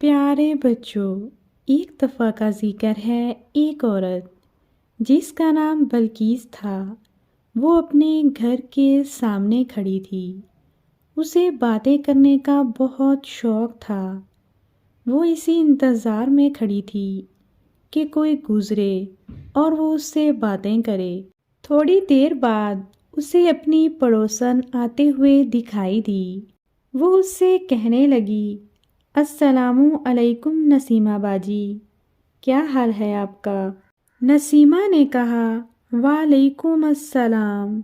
प्यारे बच्चों, एक दफ़ा का ज़िक्र है एक औरत जिसका नाम बल्कीस था। वो अपने घर के सामने खड़ी थी। उसे बातें करने का बहुत शौक़ था। वो इसी इंतज़ार में खड़ी थी कि कोई गुज़रे और वो उससे बातें करे। थोड़ी देर बाद उसे अपनी पड़ोसन आते हुए दिखाई दी। वो उससे कहने लगी, अस्सलामु अलैकुम नसीमा बाजी, क्या हाल है आपका? नसीमा ने कहा, वालेकुम अस्सलाम,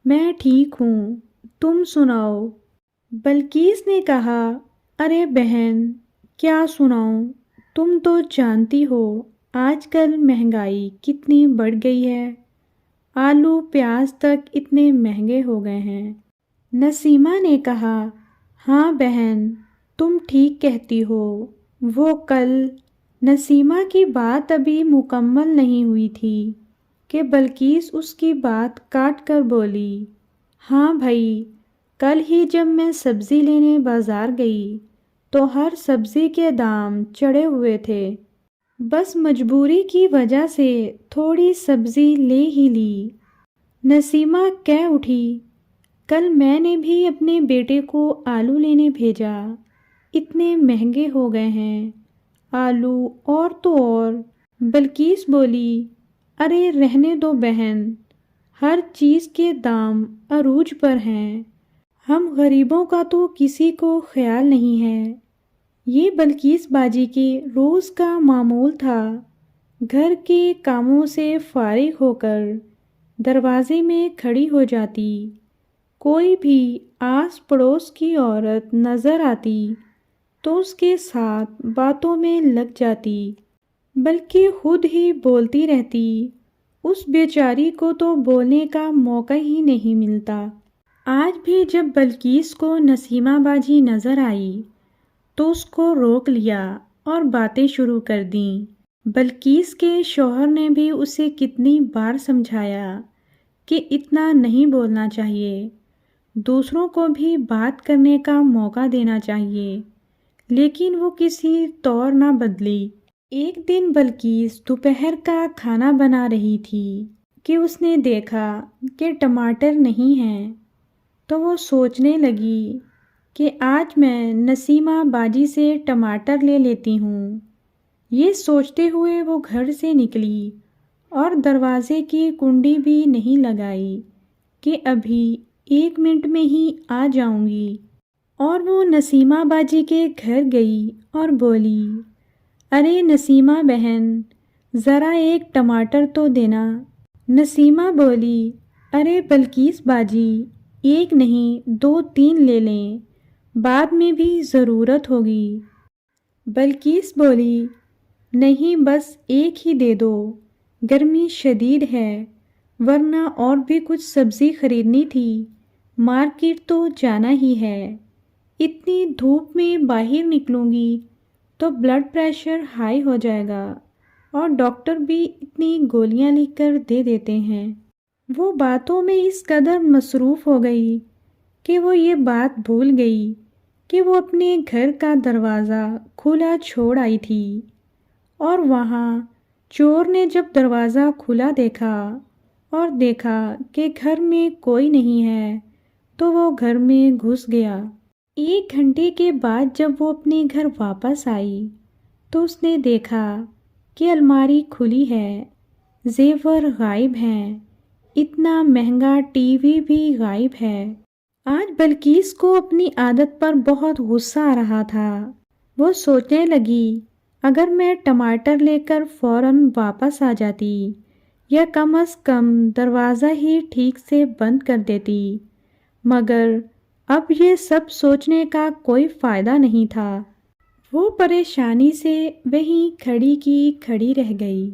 मैं ठीक हूँ, तुम सुनाओ? बल्कीस ने कहा, अरे बहन, क्या सुनाऊँ? तुम तो जानती हो आजकल महंगाई कितनी बढ़ गई है। आलू प्याज तक इतने महंगे हो गए हैं। नसीमा ने कहा, हाँ बहन, तुम ठीक कहती हो। वो कल नसीमा की बात अभी मुकम्मल नहीं हुई थी कि बल्कीस उसकी बात काट कर बोली, हाँ भाई, कल ही जब मैं सब्ज़ी लेने बाज़ार गई तो हर सब्ज़ी के दाम चढ़े हुए थे। बस मजबूरी की वजह से थोड़ी सब्ज़ी ले ही ली। नसीमा कह उठी, कल मैंने भी अपने बेटे को आलू लेने भेजा, इतने महंगे हो गए हैं आलू और तो और। बल्कीस बोली, अरे रहने दो बहन, हर चीज़ के दाम अरूज पर हैं। हम गरीबों का तो किसी को ख्याल नहीं है। ये बल्कीस बाजी के रोज़ का मामूल था। घर के कामों से फारिग होकर दरवाजे में खड़ी हो जाती। कोई भी आस पड़ोस की औरत नज़र आती तो उसके साथ बातों में लग जाती, बल्कि खुद ही बोलती रहती। उस बेचारी को तो बोलने का मौका ही नहीं मिलता। आज भी जब बल्कीस को नसीमा बाजी नज़र आई तो उसको रोक लिया और बातें शुरू कर दीं। बल्कीस के शौहर ने भी उसे कितनी बार समझाया कि इतना नहीं बोलना चाहिए, दूसरों को भी बात करने का मौका देना चाहिए, लेकिन वो किसी तौर ना बदली। एक दिन बल्कीस दोपहर का खाना बना रही थी कि उसने देखा कि टमाटर नहीं हैं, तो वो सोचने लगी कि आज मैं नसीमा बाजी से टमाटर ले लेती हूँ। ये सोचते हुए वो घर से निकली और दरवाजे की कुंडी भी नहीं लगाई कि अभी 1 मिनट में ही आ जाऊंगी। और वो नसीमा बाजी के घर गई और बोली, अरे नसीमा बहन, ज़रा एक टमाटर तो देना। नसीमा बोली, अरे बल्कीस बाजी, एक नहीं 2-3 ले लें, बाद में भी ज़रूरत होगी। बल्कीस बोली, नहीं बस एक ही दे दो, गर्मी शदीद है, वरना और भी कुछ सब्ज़ी खरीदनी थी, मार्केट तो जाना ही है। इतनी धूप में बाहर निकलूंगी तो ब्लड प्रेशर हाई हो जाएगा और डॉक्टर भी इतनी गोलियां लिखकर दे देते हैं। वो बातों में इस कदर मसरूफ़ हो गई कि वो ये बात भूल गई कि वो अपने घर का दरवाज़ा खुला छोड़ आई थी। और वहाँ चोर ने जब दरवाज़ा खुला देखा और देखा कि घर में कोई नहीं है तो वो घर में घुस गया। 1 घंटे के बाद जब वो अपने घर वापस आई तो उसने देखा कि अलमारी खुली है, जेवर गायब हैं, इतना महंगा टीवी भी गायब है। आज बल्कीस को अपनी आदत पर बहुत गुस्सा आ रहा था। वो सोचने लगी, अगर मैं टमाटर लेकर फ़ौरन वापस आ जाती या कम से कम दरवाज़ा ही ठीक से बंद कर देती, मगर अब ये सब सोचने का कोई फ़ायदा नहीं था। वो परेशानी से वहीं खड़ी की खड़ी रह गई।